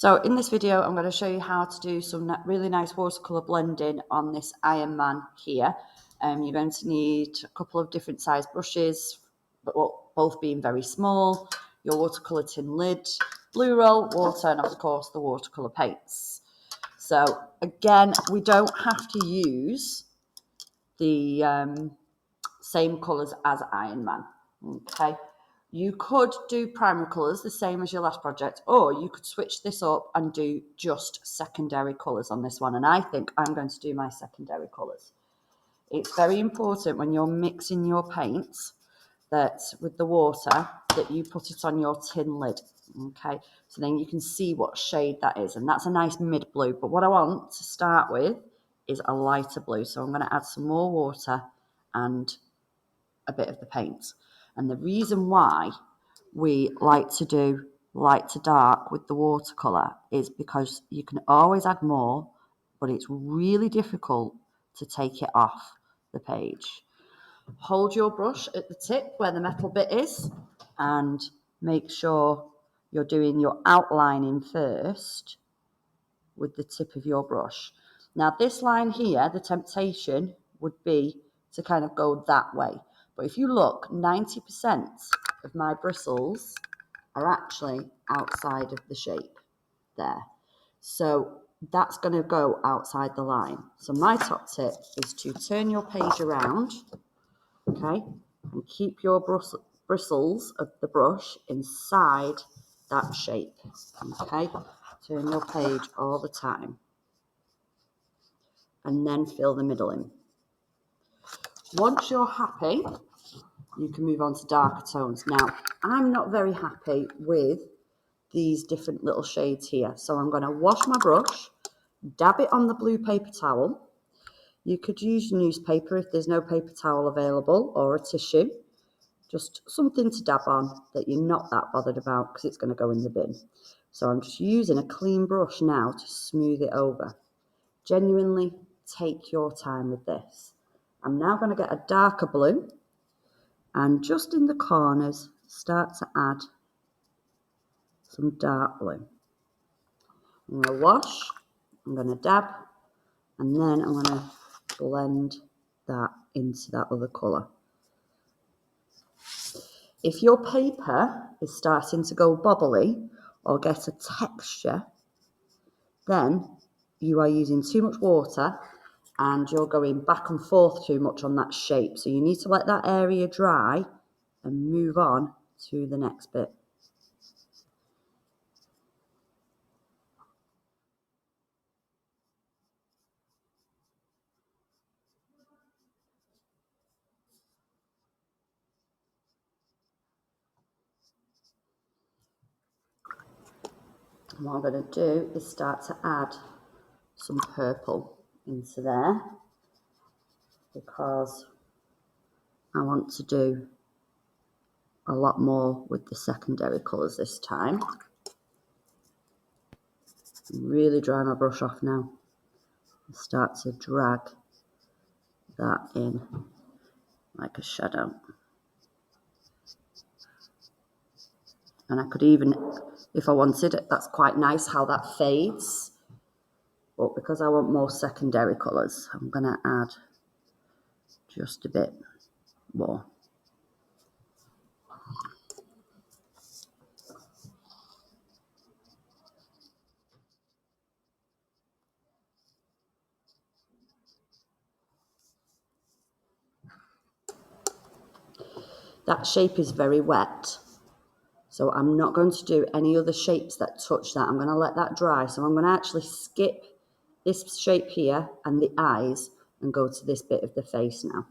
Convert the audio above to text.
So in this video, I'm going to show you how to do some really nice watercolour blending on this Iron Man here. You're going to need a couple of different size brushes, but both being very small, your watercolour tin lid, blue roll, water, and of course the watercolour paints. So again, we don't have to use the same colours as Iron Man, okay? You could do primary colours, the same as your last project, or you could switch this up and do just secondary colours on this one. And I think I'm going to do my secondary colours. It's very important when you're mixing your paints that with the water that you put it on your tin lid, okay? So then you can see what shade that is. And that's a nice mid blue. But what I want to start with is a lighter blue. So I'm going to add some more water and a bit of the paint. And the reason why we like to do light to dark with the watercolour is because you can always add more, but it's really difficult to take it off the page. Hold your brush at the tip where the metal bit is and make sure you're doing your outlining first with the tip of your brush. Now this line here, the temptation would be to kind of go that way. But if you look, 90% of my bristles are actually outside of the shape there. So that's going to go outside the line. So my top tip is to turn your page around, okay, and keep your bristles of the brush inside that shape, okay. Turn your page all the time and then fill the middle in. Once you're happy, you can move on to darker tones. Now, I'm not very happy with these different little shades here. So I'm going to wash my brush, dab it on the blue paper towel. You could use newspaper if there's no paper towel available, or a tissue. Just something to dab on that you're not that bothered about because it's going to go in the bin. So I'm just using a clean brush now to smooth it over. Genuinely take your time with this. I'm now going to get a darker blue and just in the corners start to add some dark blue. I'm going to wash, I'm going to dab, and then I'm going to blend that into that other colour. If your paper is starting to go bobbly or get a texture, then you are using too much water and you're going back and forth too much on that shape. So you need to let that area dry and move on to the next bit. And what I'm going to do is start to add some purple into there because I want to do a lot more with the secondary colours this time. Really dry my brush off now and start to drag that in like a shadow. And I could even, if I wanted it, that's quite nice how that fades. But because I want more secondary colours, I'm going to add just a bit more. That shape is very wet, so I'm not going to do any other shapes that touch that. I'm going to let that dry. So I'm going to actually skip this shape here and the eyes and go to this bit of the face now.